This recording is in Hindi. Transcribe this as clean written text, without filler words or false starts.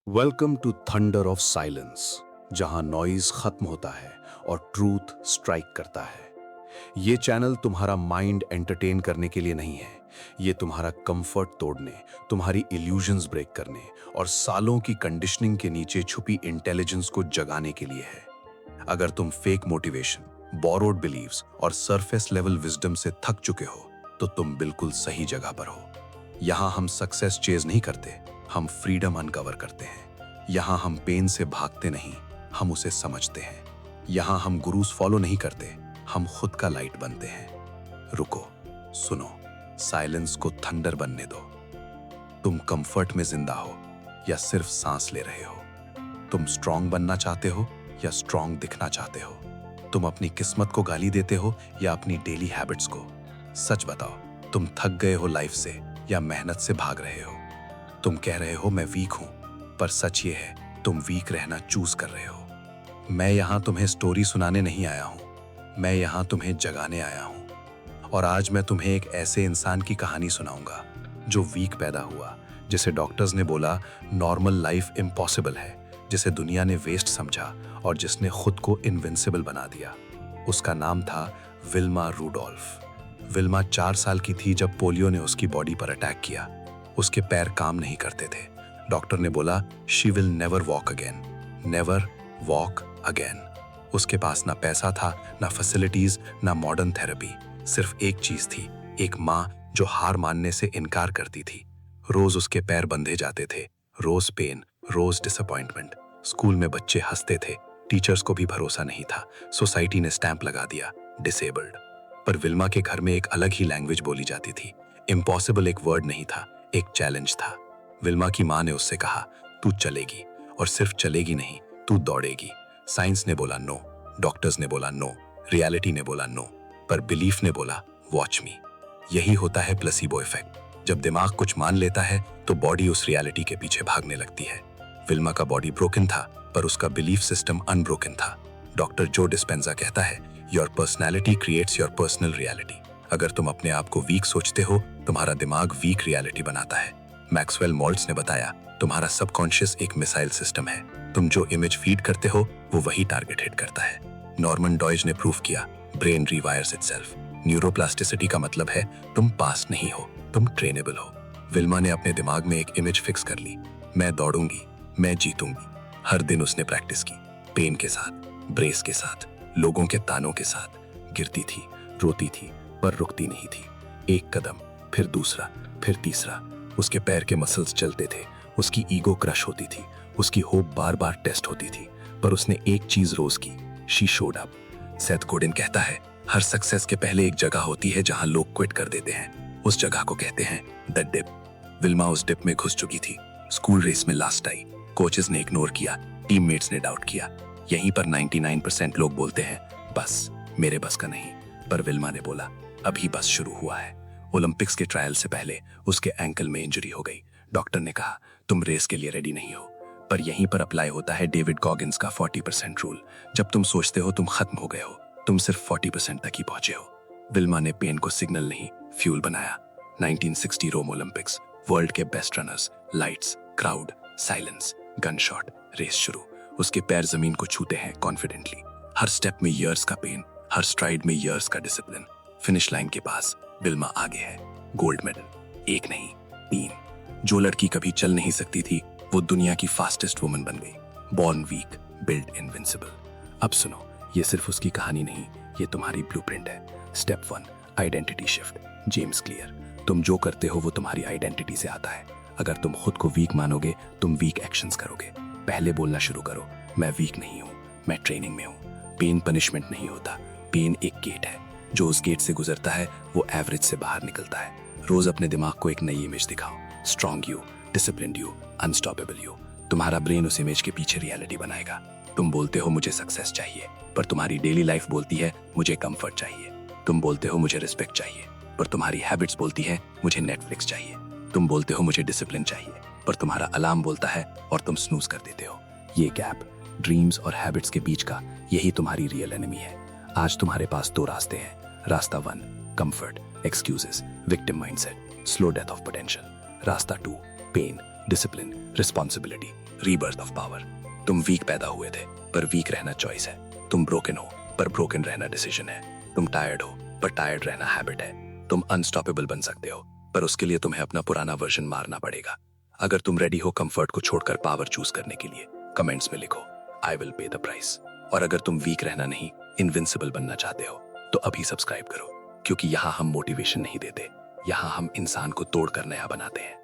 Welcome to thunder of silence, जहां नॉइज खत्म होता है और ट्रूथ स्ट्राइक करता है। ये चैनल तुम्हारा माइंड एंटरटेन करने के लिए नहीं है। ये तुम्हारा कंफर्ट तोड़ने, तुम्हारी इल्यूजन्स ब्रेक करने और सालों की कंडीशनिंग के नीचे छुपी इंटेलिजेंस को जगाने के लिए है। अगर तुम फेक मोटिवेशन, बोरोड बिलीव्स और सरफेस लेवल विजडम से थक चुके हो, तो तुम बिल्कुल सही जगह पर हो। यहाँ हम सक्सेस चेज नहीं करते, हम फ्रीडम अनकवर करते हैं। यहाँ हम पेन से भागते नहीं, हम उसे समझते हैं। यहाँ हम गुरुज फॉलो नहीं करते, हम खुद का लाइट बनते हैं। रुको, सुनो, साइलेंस को थंडर बनने दो। तुम कंफर्ट में जिंदा हो या सिर्फ सांस ले रहे हो? तुम स्ट्रांग बनना चाहते हो या स्ट्रांग दिखना चाहते हो? तुम अपनी किस्मत को गाली देते हो या अपनी डेली हैबिट्स को? सच बताओ, तुम थक गए हो लाइफ से या मेहनत से भाग रहे हो? तुम कह रहे हो मैं वीक हूं, पर सच ये है तुम वीक रहना चूज कर रहे हो। मैं यहां तुम्हें स्टोरी सुनाने नहीं आया हूं, मैं यहां तुम्हें जगाने आया हूं। और आज मैं तुम्हें एक ऐसे इंसान की कहानी सुनाऊंगा जो वीक पैदा हुआ, जिसे डॉक्टर्स ने बोला नॉर्मल लाइफ इम्पॉसिबल है, जिसे दुनिया ने वेस्ट समझा और जिसने खुद को इनविंसिबल बना दिया। उसका नाम था विल्मा रूडोल्फ। विल्मा 4 साल की थी जब पोलियो ने उसकी बॉडी पर अटैक किया। उसके पैर काम नहीं करते थे। डॉक्टर ने बोला she will never walk again, never walk again. उसके पास ना पैसा था, ना फैसिलिटीज, ना मॉडर्न थेरेपी। सिर्फ एक चीज थी, एक माँ जो हार मानने से इनकार करती थी। रोज उसके पैर बंधे जाते थे, रोज पेन, रोज डिसअपॉइंटमेंट। स्कूल में बच्चे हंसते थे, टीचर्स को भी भरोसा नहीं था। सोसाइटी ने स्टैंप लगा दिया, डिसेबल्ड। पर विल्मा के घर में एक अलग ही लैंग्वेज बोली जाती थी। इम्पॉसिबल एक वर्ड नहीं था, एक चैलेंज था। विल्मा की माँ ने उससे कहा तू चलेगी, और सिर्फ चलेगी नहीं, तू दौड़ेगी। साइंस ने बोला नो, डॉक्टर्स ने बोला नो, रियलिटी ने बोला नो, पर बिलीफ ने बोला वॉच मी। यही होता है प्लेसिबो इफेक्ट। जब दिमाग कुछ मान लेता है तो बॉडी उस रियलिटी के पीछे भागने लगती है। विल्मा का बॉडी ब्रोकन था, पर उसका बिलीफ सिस्टम अनब्रोकन था। डॉक्टर जो डिस्पेंजा कहता है your personality creates your personal reality. अगर तुम अपने आप को वीक सोचते हो, तुम्हारा दिमाग वीक रियलिटी बनाता है। मैक्सवेल मॉल्ट्स ने बताया तुम्हारा सबकॉन्शियस एक मिसाइल सिस्टम है। तुम जो इमेज फीड करते हो वो वही टारगेट हिट करता है। नॉर्मन डॉयज ने प्रूफ किया ब्रेन रीवायर्स इटसेल्फ। न्यूरोप्लास्टिसिटी का मतलब है तुम पास नहीं हो, तुम ट्रेनेबल हो। विल्मा ने अपने दिमाग में एक इमेज फिक्स कर ली, मैं दौड़ूंगी, मैं जीतूंगी। हर दिन उसने प्रैक्टिस की, पेन के साथ, ब्रेस के साथ, लोगों के तानों के साथ। गिरती थी, रोती थी, पर रुकती नहीं थी। एक कदम, फिर दूसरा, फिर तीसरा। उसके पैर के मसल्स चलते थे, उसकी ईगो क्रश होती थी, उसकी होप बार बार टेस्ट होती थी, पर उसने एक चीज रोज की, she showed up. Seth Godin कहता है हर सक्सेस के पहले एक जगह होती है जहां लोग क्विट कर देते हैं। उस जगह को कहते हैं द डिप। विल्मा उस डिप में घुस चुकी थी। स्कूल रेस में लास्ट आई, कोचेस ने इग्नोर किया, टीममेट्स ने डाउट किया। यहीं पर 99% लोग बोलते हैं बस मेरे बस का नहीं, पर विल्मा ने बोला अभी बस शुरू हुआ है। ओलंपिक्स के ट्रायल से पहले उसके एंकल में इंजरी हो गई। डॉक्टर ने कहा तुम रेस के लिए रेडी नहीं हो। पर यहीं पर अप्लाई होता है डेविड गॉगिन्स का 40% रूल। जब तुम सोचते हो तुम खत्म हो गए हो, तुम सिर्फ 40% तक ही पहुंचे हो। विल्मा ने पेन को सिग्नल नहीं, फ्यूल बनाया। 1960 रोम ओलंपिक्स, वर्ल्ड के best runners, lights, crowd, silence, gun shot, race शुरू। उसके पैर जमीन को छूते हैं कॉन्फिडेंटली। हर स्टेप में ईयर्स का पेन, हर स्ट्राइड में ईयर्स का डिसिप्लिन। फिनिश लाइन के पास विल्मा आगे है, गोल्ड मेडल, एक नहीं 3। जो लड़की कभी चल नहीं सकती थी, वो दुनिया की फास्टेस्ट वुमन बन गई। Born weak, build invincible. अब सुनो, ये सिर्फ उसकी कहानी नहीं, ये तुम्हारी ब्लूप्रिंट है। Step 1, identity shift, James clear. तुम जो करते हो वो तुम्हारी आइडेंटिटी से आता है। अगर तुम खुद को वीक मानोगे, तुम वीक एक्शंस करोगे। पहले बोलना शुरू करो, मैं वीक नहीं हूँ, मैं ट्रेनिंग में हूँ। पेन पनिशमेंट नहीं होता, पेन एक गेट है। जो उस गेट से गुजरता है वो एवरेज से बाहर निकलता है। रोज अपने दिमाग को एक नई इमेज दिखाओ, strong you, disciplined you, unstoppable you. तुम्हारा ब्रेन उस इमेज के पीछे रियलिटी बनाएगा। तुम बोलते हो मुझे सक्सेस चाहिए, पर तुम्हारी डेली लाइफ बोलती है मुझे कंफर्ट चाहिए। तुम बोलते हो मुझे रिस्पेक्ट चाहिए, पर तुम्हारी हैबिट्स बोलती है मुझे नेटफ्लिक्स चाहिए। तुम बोलते हो मुझे डिसिप्लिन चाहिए, पर तुम्हारा अलार्म बोलता है और तुम स्नूज कर देते हो। ये गैप, ड्रीम्स और हैबिट्स के बीच का, यही तुम्हारी रियल एनिमी है। आज तुम्हारे पास 2 रास्ते हैं। रास्ता 1, comfort, excuses, victim mindset, slow death of potential. रास्ता 2, pain, discipline, responsibility, rebirth of power. तुम वीक पैदा हुए थे, पर वीक रहना चॉइस है। तुम ब्रोकन हो, पर ब्रोकन रहना डिसीजन है। तुम टायर्ड हो, पर टायर्ड रहना हैबिट है। तुम अनस्टॉपेबल बन सकते हो, पर उसके लिए तुम्हें अपना पुराना वर्जन मारना पड़ेगा। अगर तुम रेडी हो कंफर्ट को छोड़कर पावर चूज करने के लिए, कमेंट्स में लिखो I will pay the price. और अगर तुम वीक रहना नहीं, इनविंसिबल बनना चाहते हो, तो अभी सब्सक्राइब करो, क्योंकि यहाँ हम मोटिवेशन नहीं देते, यहाँ हम इंसान को तोड़कर नया बनाते हैं।